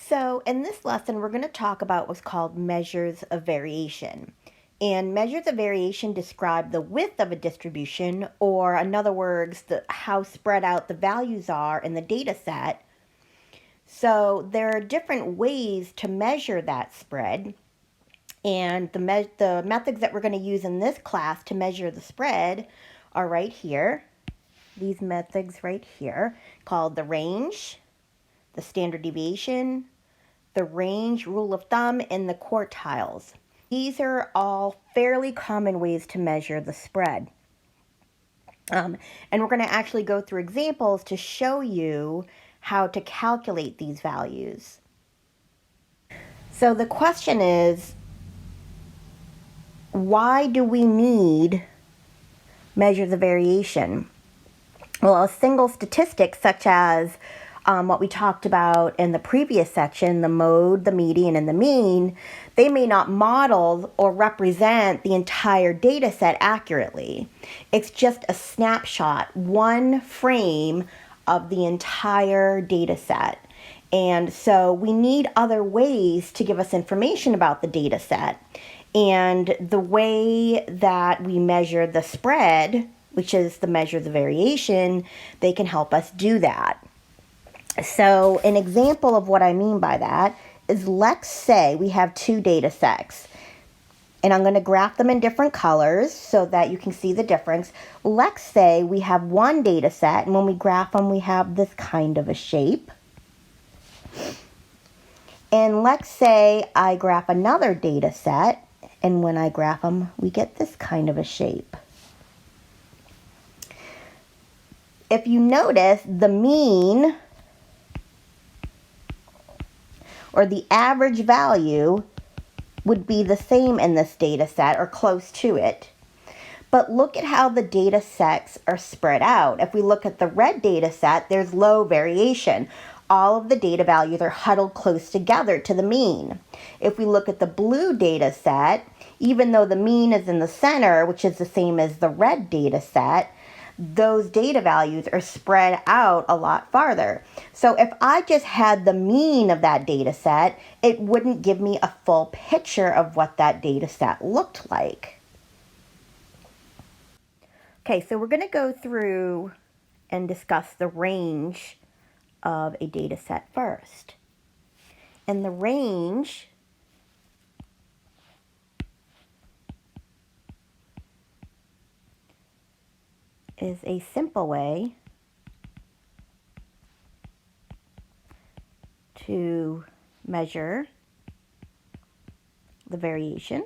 So in this lesson, we're going to talk about what's called measures of variation. And measures of variation describe the width of a distribution, or in other words, how spread out the values are in the data set. So there are different ways to measure that spread. And the methods that we're going to use in this class to measure the spread are right here. These methods right here, called the range, the standard deviation, the range, rule of thumb, and the quartiles. These are all fairly common ways to measure the spread. And we're going to actually go through examples to show you how to calculate these values. So the question is, why do we need measures of variation? Well, a single statistic such as what we talked about in the previous section, the mode, the median, and the mean, they may not model or represent the entire data set accurately. It's just a snapshot, one frame of the entire data set. And so we need other ways to give us information about the data set. And the way that we measure the spread, which is the measure of the variation, they can help us do that. So an example of what I mean by that is, let's say we have two data sets, and I'm going to graph them in different colors so that you can see the difference. Let's say we have one data set, and when we graph them, we have this kind of a shape. And let's say I graph another data set, and when I graph them, we get this kind of a shape. If you notice, the mean, or the average value, would be the same in this data set or close to it. But look at how the data sets are spread out. If we look at the red data set, there's low variation. All of the data values are huddled close together to the mean. If we look at the blue data set, even though the mean is in the center, which is the same as the red data set, those data values are spread out a lot farther. So if I just had the mean of that data set, it wouldn't give me a full picture of what that data set looked like. Okay, so we're going to go through and discuss the range of a data set first. And the range is a simple way to measure the variation.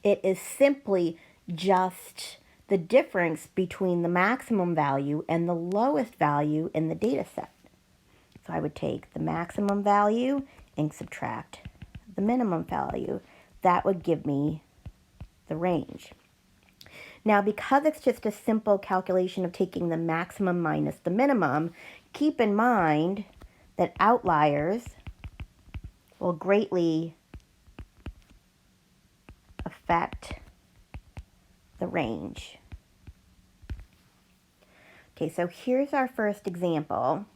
It is simply just the difference between the maximum value and the lowest value in the data set. So I would take the maximum value and subtract the minimum value. That would give me the range. Now, because it's just a simple calculation of taking the maximum minus the minimum, keep in mind that outliers will greatly affect the range. Okay, so here's our first example.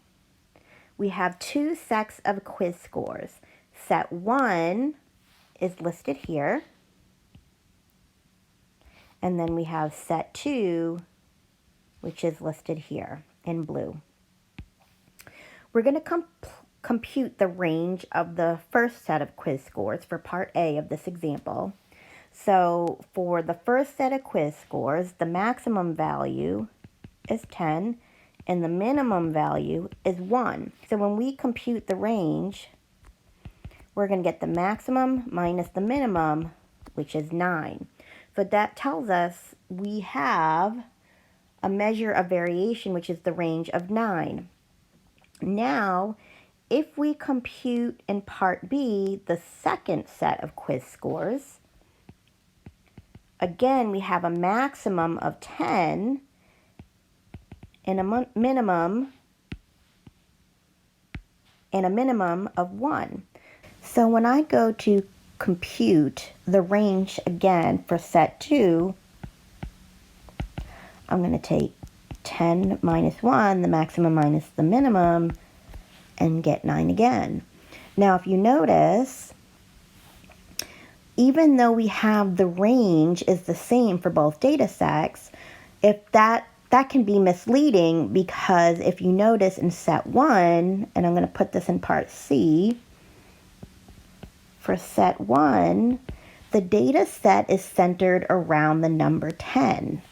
We have two sets of quiz scores. Set 1 is listed here. And then we have set 2, which is listed here in blue. We're going to compute the range of the first set of quiz scores for part A of this example. So for the first set of quiz scores, the maximum value is 10 and the minimum value is 1. So when we compute the range, we're going to get the maximum minus the minimum, which is 9. So that tells us we have a measure of variation, which is the range of 9. Now, if we compute in part B the second set of quiz scores, again, we have a maximum of 10 and a minimum of 1. So when I go to compute the range again for set 2, I'm going to take 10 minus 1, the maximum minus the minimum, and get 9 again. Now, if you notice, even though we have the range is the same for both data sets, if that can be misleading, because if you notice in set 1, and I'm going to put this in part C, for set 1, the data set is centered around the number 10.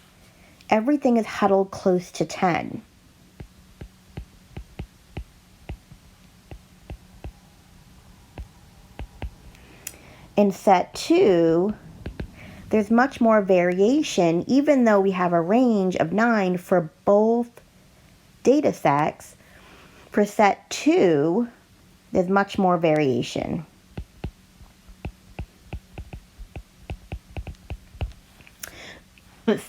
Everything is huddled close to 10. In set 2, there's much more variation, even though we have a range of 9 for both data sets. For set 2, there's much more variation.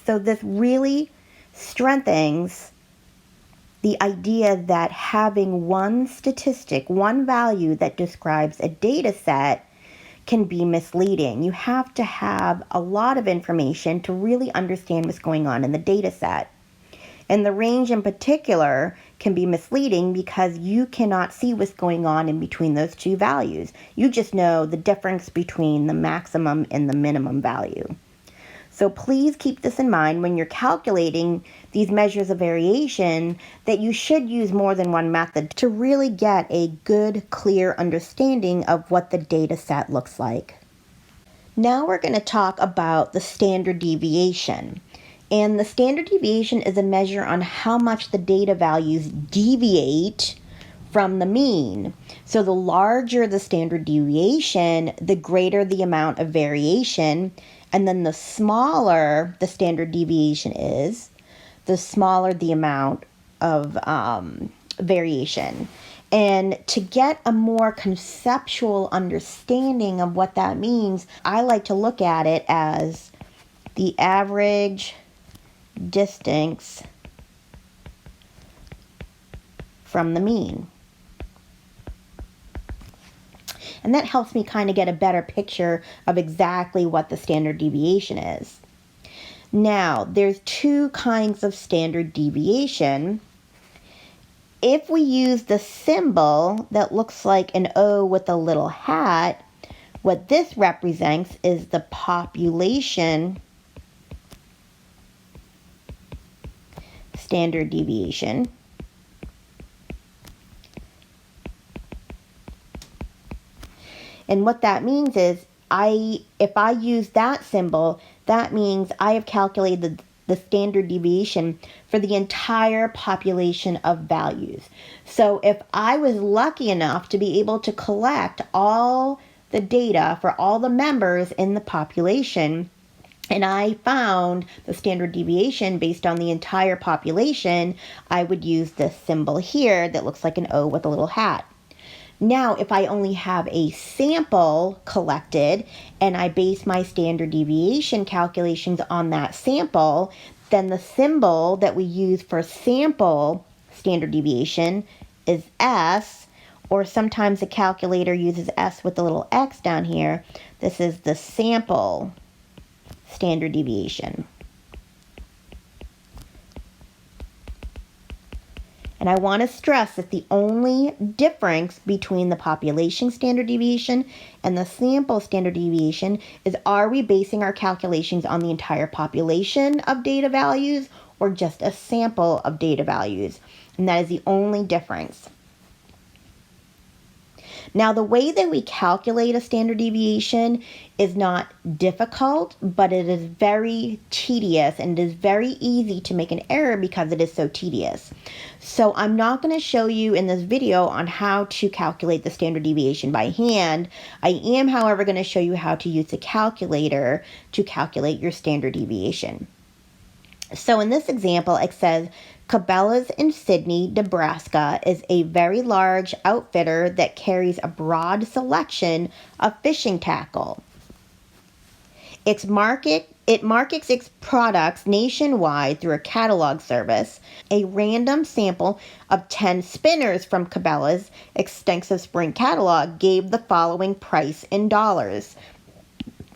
So this really strengthens the idea that having one statistic, one value that describes a data set can be misleading. You have to have a lot of information to really understand what's going on in the data set. And the range in particular can be misleading because you cannot see what's going on in between those two values. You just know the difference between the maximum and the minimum value. So please keep this in mind when you're calculating these measures of variation, that you should use more than one method to really get a good, clear understanding of what the data set looks like. Now we're going to talk about the standard deviation. And the standard deviation is a measure on how much the data values deviate from the mean. So the larger the standard deviation, the greater the amount of variation. And then the smaller the standard deviation is, the smaller the amount of variation. And to get a more conceptual understanding of what that means, I like to look at it as the average distance from the mean. And that helps me kind of get a better picture of exactly what the standard deviation is. Now, there's two kinds of standard deviation. If we use the symbol that looks like an O with a little hat, what this represents is the population standard deviation. And what that means is, if I use that symbol, that means I have calculated the standard deviation for the entire population of values. So if I was lucky enough to be able to collect all the data for all the members in the population, and I found the standard deviation based on the entire population, I would use this symbol here that looks like an O with a little hat. Now, if I only have a sample collected and I base my standard deviation calculations on that sample, then the symbol that we use for sample standard deviation is S, or sometimes the calculator uses S with the little X down here. This is the sample standard deviation. And I want to stress that the only difference between the population standard deviation and the sample standard deviation is, are we basing our calculations on the entire population of data values or just a sample of data values? And that is the only difference. Now, the way that we calculate a standard deviation is not difficult, but it is very tedious, and it is very easy to make an error because it is so tedious. So I'm not going to show you in this video on how to calculate the standard deviation by hand. I am, however, going to show you how to use the calculator to calculate your standard deviation. So in this example, it says, Cabela's in Sydney, Nebraska is a very large outfitter that carries a broad selection of fishing tackle. It markets its products nationwide through a catalog service. A random sample of 10 spinners from Cabela's extensive spring catalog gave the following price in dollars.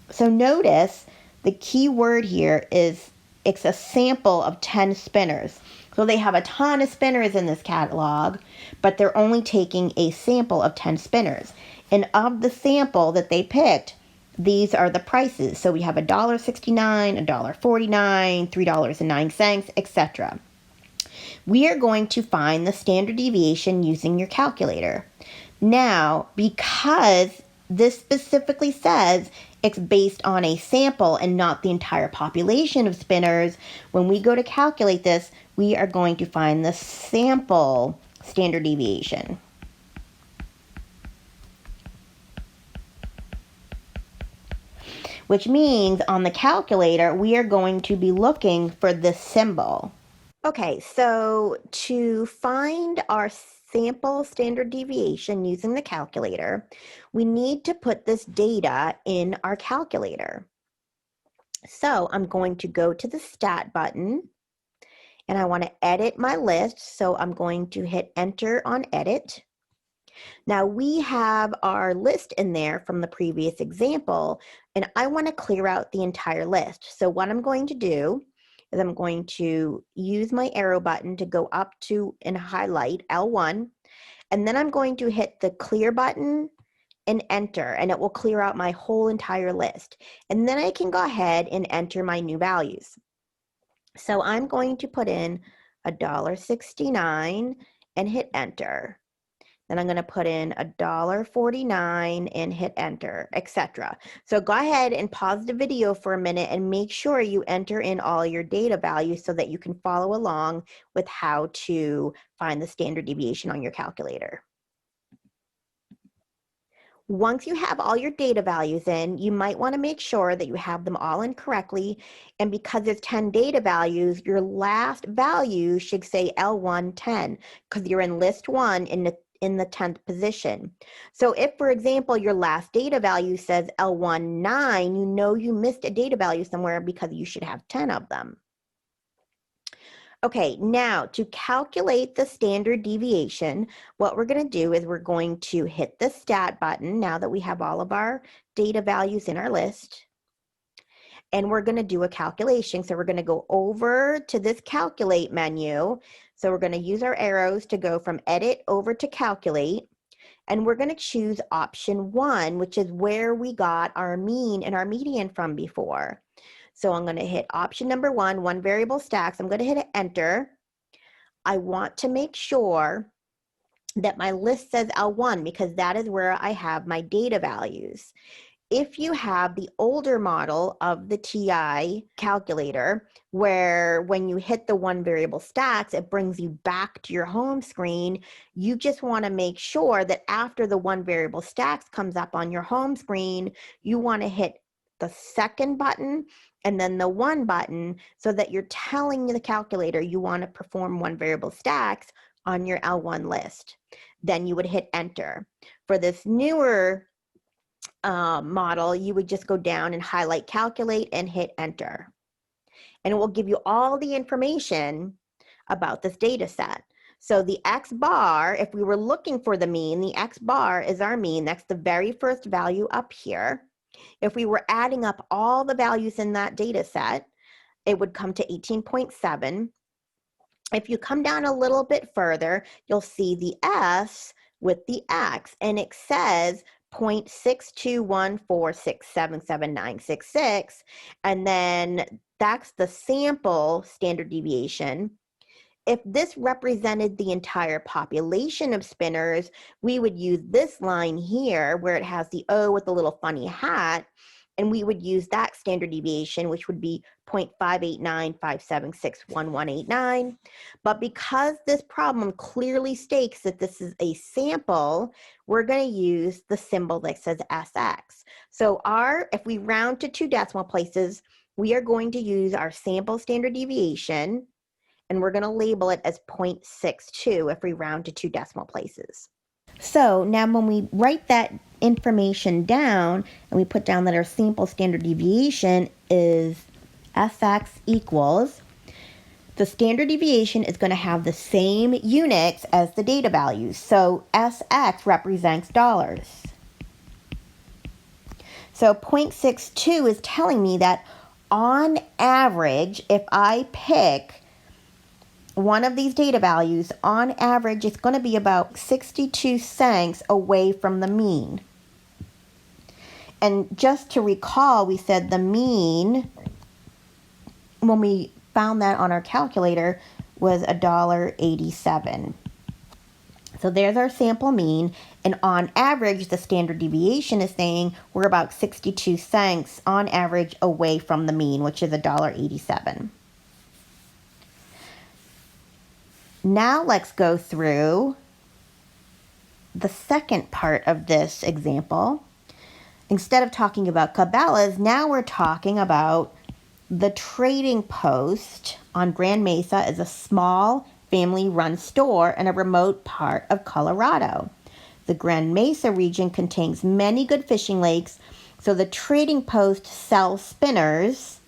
So notice the key word here is it's a sample of 10 spinners. So they have a ton of spinners in this catalog, but they're only taking a sample of 10 spinners. And of the sample that they picked, these are the prices. So we have $1.69, $1.49, $3.09, etc. We are going to find the standard deviation using your calculator. Now, because this specifically says it's based on a sample and not the entire population of spinners, when we go to calculate this, we are going to find the sample standard deviation. Which means on the calculator, we are going to be looking for this symbol. Okay, so to find our sample standard deviation using the calculator, we need to put this data in our calculator. So I'm going to go to the Stat button, and I want to edit my list, so I'm going to hit Enter on Edit. Now we have our list in there from the previous example, and I want to clear out the entire list. So what I'm going to do is I'm going to use my arrow button to go up to and highlight L1, and then I'm going to hit the clear button and enter, and it will clear out my whole entire list. And then I can go ahead and enter my new values. So I'm going to put in $1.69 and hit enter. Then I'm going to put in $1.49 and hit enter, etc. So go ahead and pause the video for a minute and make sure you enter in all your data values so that you can follow along with how to find the standard deviation on your calculator. Once you have all your data values in, you might want to make sure that you have them all in correctly. And because there's 10 data values, your last value should say L110 because you're in list 1 in the 10th position. So if, for example, your last data value says L19, you know you missed a data value somewhere because you should have 10 of them. Okay, now to calculate the standard deviation, what we're going to do is we're going to hit the Stat button now that we have all of our data values in our list. And we're going to do a calculation. So we're going to go over to this Calculate menu. So we're going to use our arrows to go from Edit over to Calculate. And we're going to choose option 1, which is where we got our mean and our median from before. So I'm going to hit option number 1, one variable stacks. I'm going to hit enter. I want to make sure that my list says L1 because that is where I have my data values. If you have the older model of the TI calculator, where when you hit the one variable stacks, it brings you back to your home screen, you just want to make sure that after the one variable stacks comes up on your home screen, you want to hit the second button and then the 1 button so that you're telling the calculator you want to perform one variable stacks on your L1 list. Then you would hit enter. For this newer model, you would just go down and highlight calculate and hit enter. And it will give you all the information about this data set. So the X bar, if we were looking for the mean, the X bar is our mean. That's the very first value up here. If we were adding up all the values in that data set, it would come to 18.7. If you come down a little bit further, you'll see the S with the X, and it says 0.621467796, and then that's the sample standard deviation. If this represented the entire population of spinners, we would use this line here where it has the O with the little funny hat, and we would use that standard deviation, which would be 0.58957611189. But because this problem clearly states that this is a sample, we're going to use the symbol that says SX. So if we round to 2 decimal places, we are going to use our sample standard deviation, and we're going to label it as 0.62 if we round to 2 decimal places. So now when we write that information down and we put down that our sample standard deviation is SX equals, the standard deviation is going to have the same units as the data values. So SX represents dollars. So 0.62 is telling me that on average, if I pick one of these data values, on average, it's going to be about 62 cents away from the mean. And just to recall, we said the mean, when we found that on our calculator, was $1.87. So there's our sample mean, and on average, the standard deviation is saying we're about 62 cents on average away from the mean, which is $1.87. Now let's go through the second part of this example. Instead of talking about Cabela's, now we're talking about the Trading Post on Grand Mesa is a small family-run store in a remote part of Colorado. The Grand Mesa region contains many good fishing lakes, so the Trading Post sells spinners.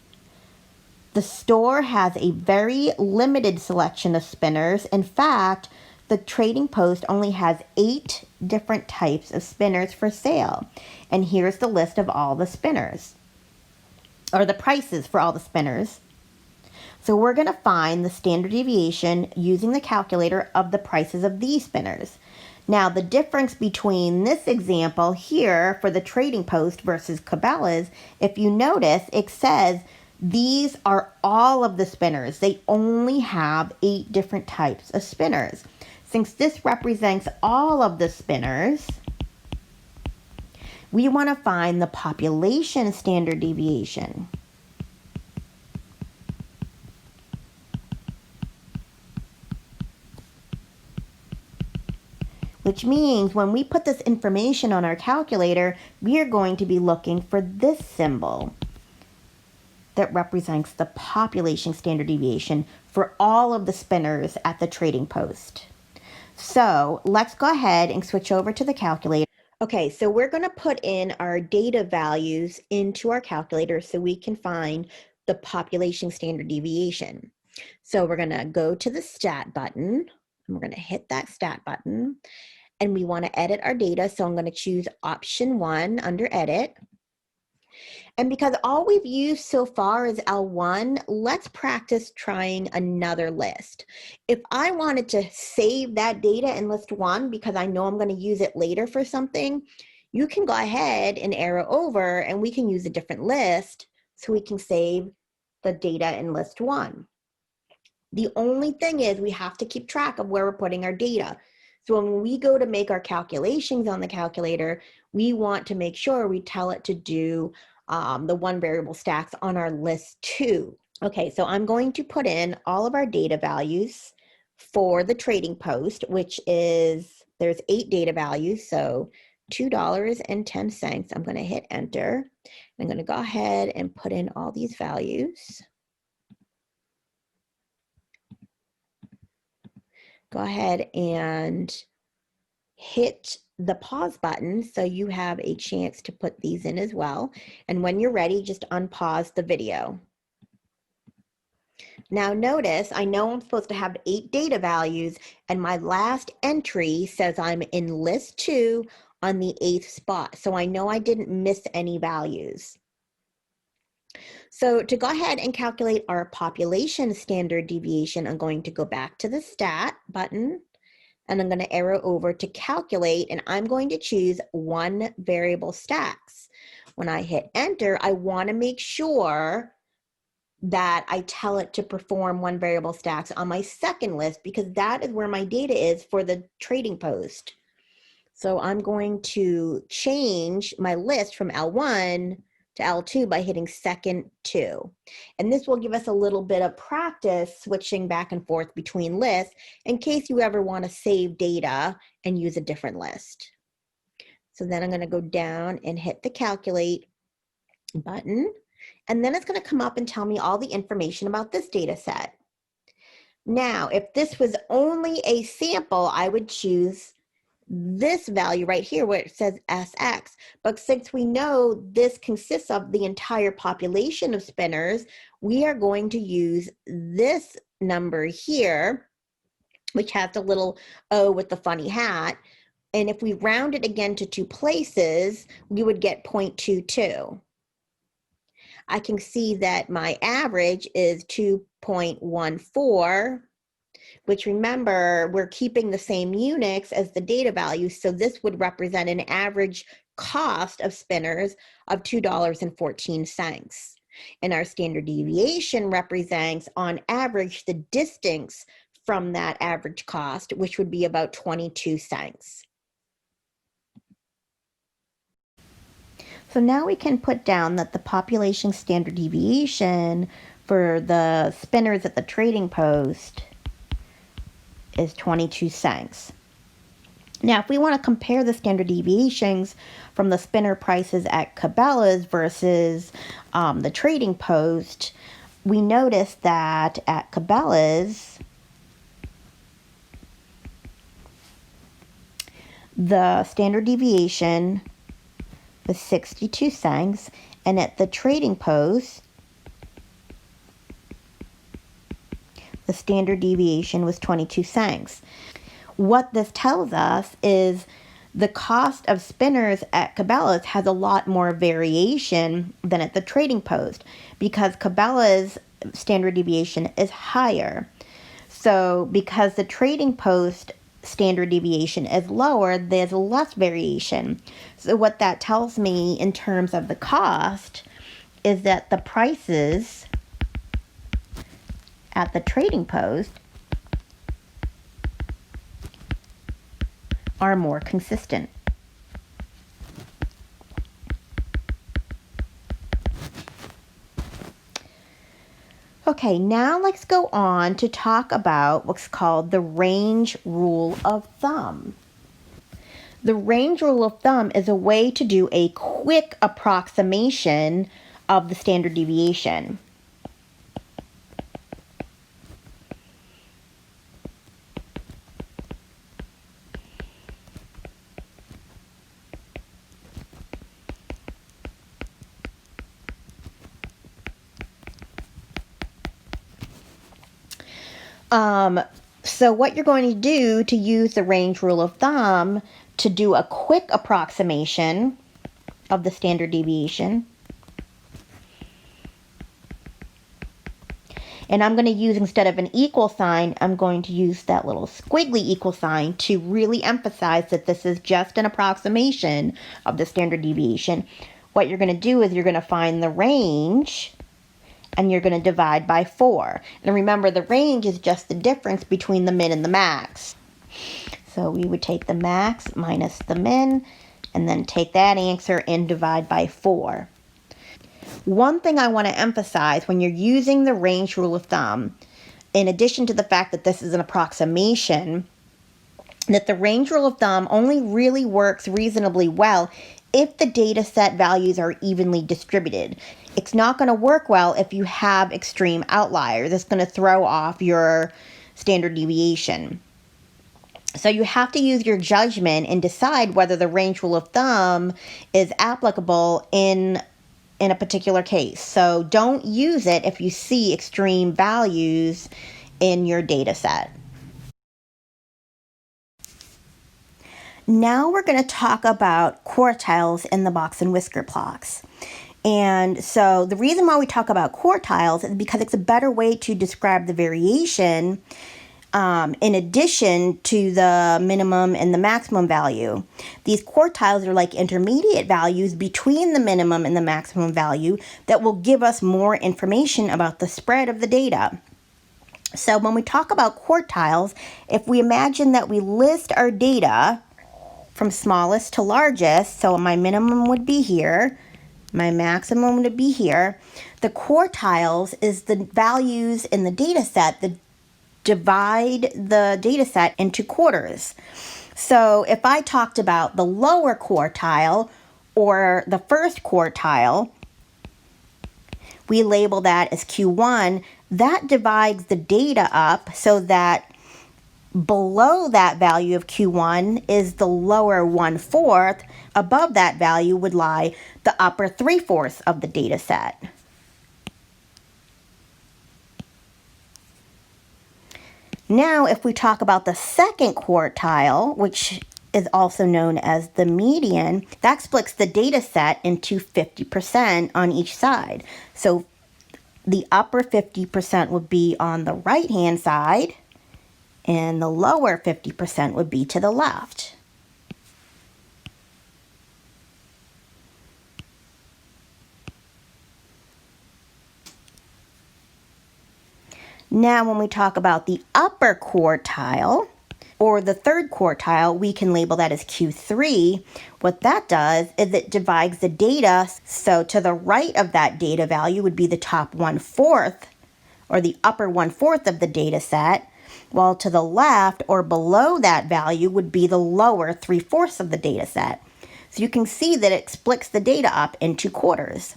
The store has a very limited selection of spinners. In fact, the Trading Post only has 8 different types of spinners for sale. And here's the list of all the spinners, or the prices for all the spinners. So we're going to find the standard deviation using the calculator of the prices of these spinners. Now, the difference between this example here for the Trading Post versus Cabela's, if you notice, it says these are all of the spinners. They only have 8 different types of spinners. Since this represents all of the spinners, we want to find the population standard deviation. Which means when we put this information on our calculator, we are going to be looking for this symbol that represents the population standard deviation for all of the spinners at the Trading Post. So let's go ahead and switch over to the calculator. Okay, so we're going to put in our data values into our calculator so we can find the population standard deviation. So we're going to go to the stat button, and we're going to hit that stat button, and we want to edit our data. So I'm going to choose option 1 under edit. And because all we've used so far is L1, let's practice trying another list. If I wanted to save that data in list 1 because I know I'm going to use it later for something, you can go ahead and arrow over and we can use a different list so we can save the data in list 1. The only thing is we have to keep track of where we're putting our data. So when we go to make our calculations on the calculator, we want to make sure we tell it to do the one variable stacks on our list 2. Okay, so I'm going to put in all of our data values for the Trading Post, which is, there's 8 data values, so $2.10. I'm going to hit enter. I'm going to go ahead and put in all these values. Go ahead and hit the pause button so you have a chance to put these in as well. And when you're ready, just unpause the video. Now notice, I know I'm supposed to have 8 data values, and my last entry says I'm in list 2 on the 8th spot. So I know I didn't miss any values. So to go ahead and calculate our population standard deviation, I'm going to go back to the stat button, and I'm going to arrow over to calculate, and I'm going to choose one variable stacks. When I hit enter, I want to make sure that I tell it to perform one variable stacks on my second list, because that is where my data is for the Trading Post. So I'm going to change my list from L1 to L2 by hitting second 2. And this will give us a little bit of practice switching back and forth between lists in case you ever want to save data and use a different list. So then I'm going to go down and hit the calculate button, and then it's going to come up and tell me all the information about this data set. Now, if this was only a sample, I would choose this value right here where it says SX. But since we know this consists of the entire population of spinners, we are going to use this number here, which has the little O with the funny hat. And if we round it again to 2 places, we would get 0.22. I can see that my average is 2.14, which, remember, we're keeping the same Unix as the data value, so this would represent an average cost of spinners of $2.14. And our standard deviation represents, on average, the distance from that average cost, which would be about 22 cents. So now we can put down that the population standard deviation for the spinners at the trading post is 22 cents. Now, if we want to compare the standard deviations from the spinner prices at Cabela's versus the trading post, we notice that at Cabela's, the standard deviation was 62 cents, and at the trading post, the standard deviation was 22 cents. What this tells us is the cost of spinners at Cabela's has a lot more variation than at the trading post, because Cabela's standard deviation is higher. So because the trading post standard deviation is lower, there's less variation. So what that tells me in terms of the cost is that the prices at the trading post are more consistent. Okay, now let's go on to talk about what's called the range rule of thumb. The range rule of thumb is a way to do a quick approximation of the standard deviation. So what you're going to do to use the range rule of thumb to do a quick approximation of the standard deviation, and I'm going to use, instead of an equal sign, I'm going to use that little squiggly equal sign to really emphasize that this is just an approximation of the standard deviation. What you're going to do is you're going to find the range, and you're going to divide by 4. And remember, the range is just the difference between the min and the max. So we would take the max minus the min, and then take that answer and divide by 4. One thing I want to emphasize when you're using the range rule of thumb, in addition to the fact that this is an approximation, that the range rule of thumb only really works reasonably well if the data set values are evenly distributed. It's not going to work well if you have extreme outliers. It's going to throw off your standard deviation. So you have to use your judgment and decide whether the range rule of thumb is applicable in a particular case. So don't use it if you see extreme values in your data set. Now we're going to talk about quartiles in the box and whisker plots. And so the reason why we talk about quartiles is because it's a better way to describe the variation in addition to the minimum and the maximum value. These quartiles are like intermediate values between the minimum and the maximum value that will give us more information about the spread of the data. So when we talk about quartiles, if we imagine that we list our data from smallest to largest, so my minimum would be here, my maximum would be here. The quartiles is the values in the data set that divide the data set into quarters. So if I talked about the lower quartile or the first quartile, we label that as Q1. That divides the data up so that below that value of Q1 is the lower 1/4. Above that value would lie the upper 3/4 of the data set. Now, if we talk about the second quartile, which is also known as the median. That splits the data set into 50% on each side. So the upper 50% would be on the right-hand side, and the lower 50% would be to the left. Now, when we talk about the upper quartile, or the third quartile, we can label that as Q3. What that does is it divides the data. So to the right of that data value would be the top 1/4, or the upper 1/4 of the data set, while to the left or below that value would be the lower 3/4 of the data set. So you can see that it splits the data up into quarters.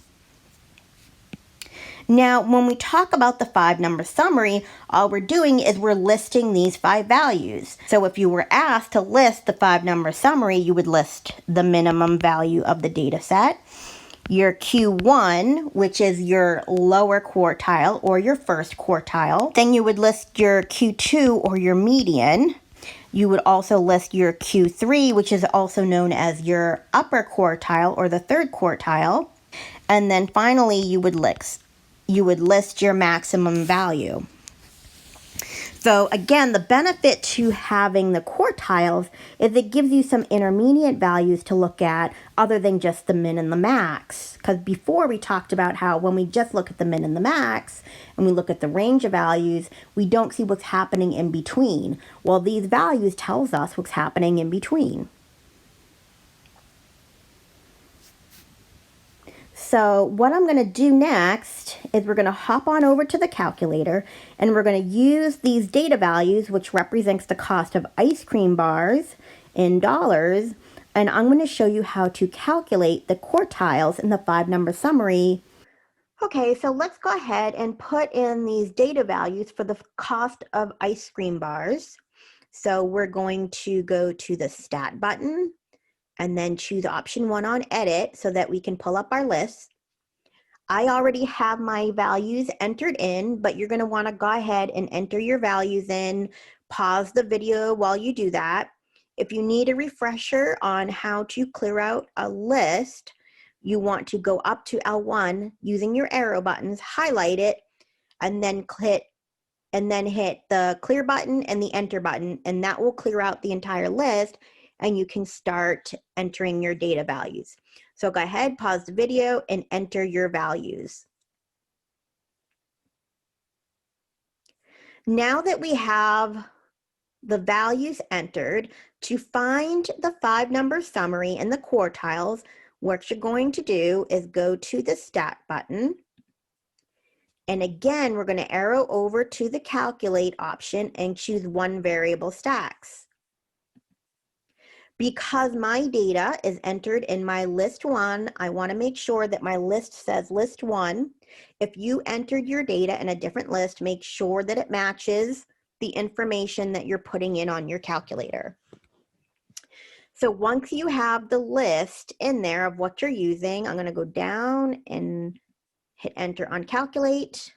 Now, when we talk about the 5-number summary, all we're doing is we're listing these 5 values. So if you were asked to list the 5-number summary, you would list the minimum value of the data set, your Q1, which is your lower quartile or your first quartile. Then you would list your Q2 or your median. You would also list your Q3, which is also known as your upper quartile or the third quartile. And then finally, you would list your maximum value. So again, the benefit to having the quartiles is it gives you some intermediate values to look at other than just the min and the max. Because before we talked about how when we just look at the min and the max and we look at the range of values, we don't see what's happening in between. Well, these values tells us what's happening in between. So what I'm going to do next is we're going to hop on over to the calculator and we're going to use these data values, which represents the cost of ice cream bars in dollars, and I'm going to show you how to calculate the quartiles in the 5-number summary. Okay, so let's go ahead and put in these data values for the cost of ice cream bars. So we're going to go to the Stat button and then choose option 1 on edit so that we can pull up our list. I already have my values entered in, but you're going to want to go ahead and enter your values in. Pause the video while you do that. If you need a refresher on how to clear out a list, you want to go up to L1 using your arrow buttons, highlight it, and then hit the clear button and the enter button, and that will clear out the entire list and you can start entering your data values. So go ahead, pause the video and enter your values. Now that we have the values entered, to find the 5-number summary and the quartiles, what you're going to do is go to the Stat button. And again, we're going to arrow over to the Calculate option and choose one variable stacks. Because my data is entered in my list 1, I want to make sure that my list says list 1. If you entered your data in a different list, make sure that it matches the information that you're putting in on your calculator. So once you have the list in there of what you're using, I'm going to go down and hit enter on calculate.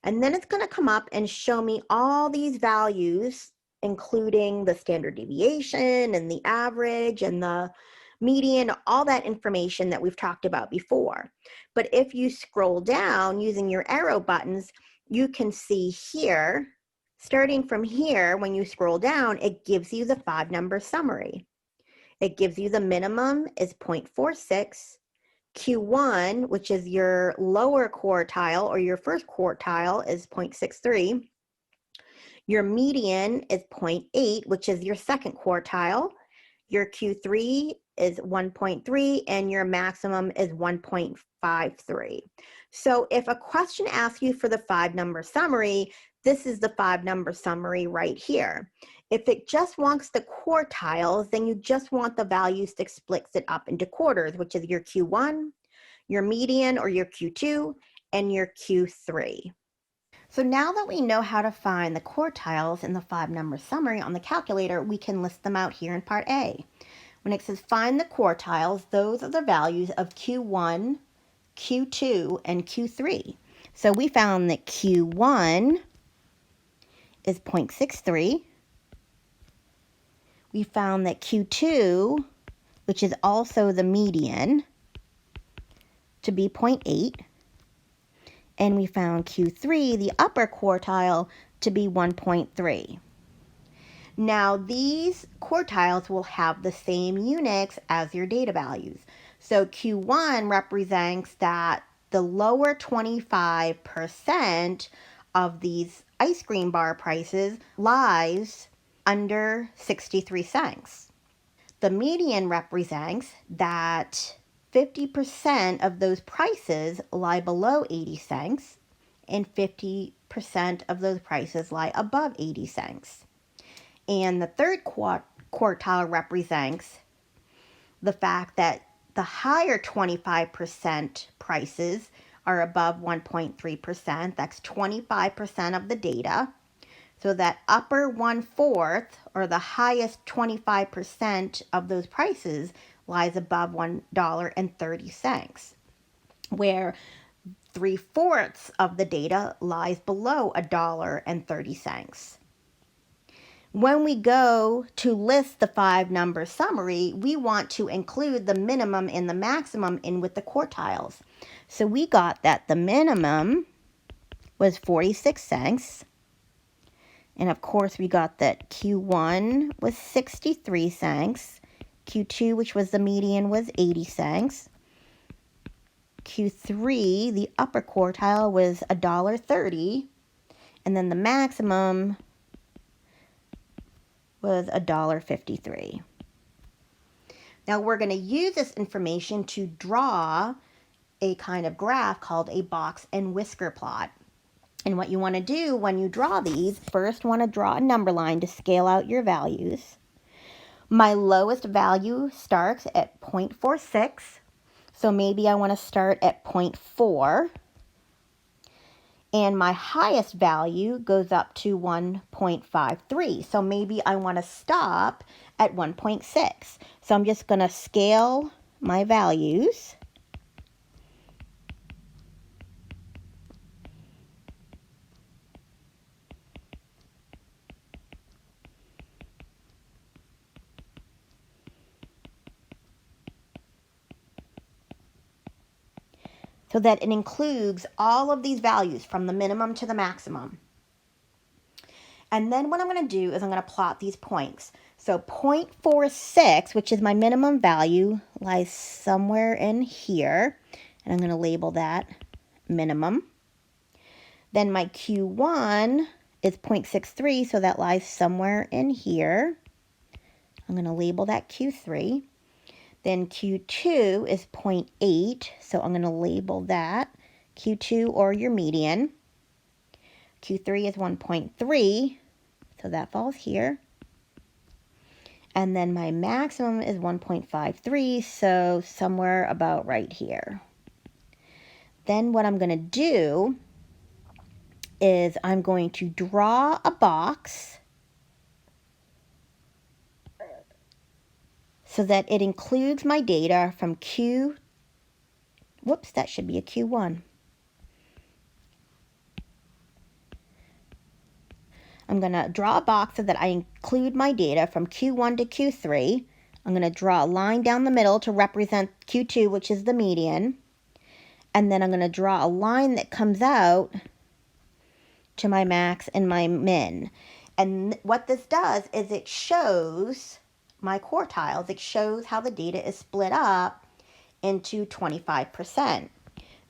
And then it's going to come up and show me all these values, including the standard deviation and the average and the median, all that information that we've talked about before. But if you scroll down using your arrow buttons, you can see here, starting from here, when you scroll down, it gives you the 5-number summary. It gives you the minimum is 0.46, Q1, which is your lower quartile or your first quartile, is 0.63. Your median is 0.8, which is your second quartile. Your Q3 is 1.3 and your maximum is 1.53. So if a question asks you for the 5-number summary, this is the 5-number summary right here. If it just wants the quartiles, then you just want the values that splits it up into quarters, which is your Q1, your median or your Q2, and your Q3. So now that we know how to find the quartiles in the 5-number summary on the calculator, we can list them out here in part A. When it says find the quartiles, those are the values of Q1, Q2, and Q3. So we found that Q1 is 0.63. we found that Q2, which is also the median, to be 0.8. And we found Q3, the upper quartile, to be 1.3. Now, these quartiles will have the same units as your data values. So Q1 represents that the lower 25% of these ice cream bar prices lies under 63 cents. The median represents that 50% of those prices lie below 80 cents and 50% of those prices lie above 80 cents. And the third quartile represents the fact that the higher 25% prices are above 1.3%. That's 25% of the data. So that upper 1/4, or the highest 25% of those prices, lies above $1.30, where 3/4 of the data lies below $1.30. When we go to list the 5-number summary, we want to include the minimum and the maximum in with the quartiles. So we got that the minimum was 46 cents. And of course, we got that Q1 was 63 cents. Q2, which was the median, was 80 cents. Q3, the upper quartile, was $1.30. And then the maximum was $1.53. Now we're going to use this information to draw a kind of graph called a box and whisker plot. And what you want to do when you draw these, first want to draw a number line to scale out your values. My lowest value starts at 0.46, so maybe I want to start at 0.4. And my highest value goes up to 1.53. So maybe I want to stop at 1.6. So I'm just going to scale my values. So that it includes all of these values from the minimum to the maximum. And then what I'm going to do is I'm going to plot these points. So 0.46, which is my minimum value, lies somewhere in here. And I'm going to label that minimum. Then my Q1 is 0.63, so that lies somewhere in here. I'm going to label that Q3. Then Q2 is 0.8, so I'm going to label that Q2 or your median. Q3 is 1.3, so that falls here. And then my maximum is 1.53, so somewhere about right here. Then what I'm going to do is I'm going to draw a box so that it includes my data from that should be a Q1. I'm going to draw a box so that I include my data from Q1 to Q3. I'm going to draw a line down the middle to represent Q2, which is the median. And then I'm going to draw a line that comes out to my max and my min. And what this does is it shows my quartiles. It shows how the data is split up into 25%.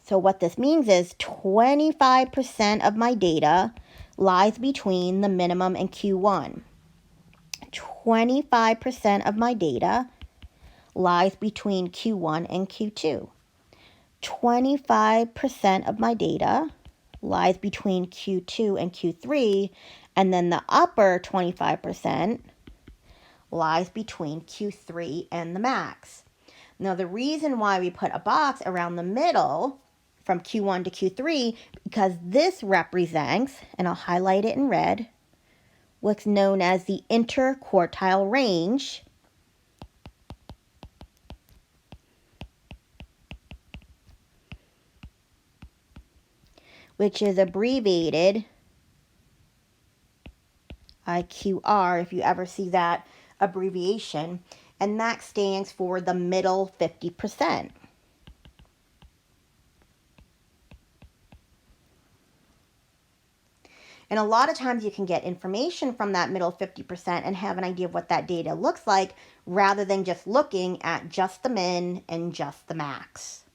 So what this means is 25% of my data lies between the minimum and Q1. 25% of my data lies between Q1 and Q2. 25% of my data lies between Q2 and Q3, and then the upper 25% lies between Q3 and the max. Now, the reason why we put a box around the middle from Q1 to Q3, because this represents, and I'll highlight it in red, what's known as the interquartile range, which is abbreviated IQR, if you ever see that abbreviation, and that stands for the middle 50%. And a lot of times you can get information from that middle 50% and have an idea of what that data looks like rather than just looking at just the min and just the max.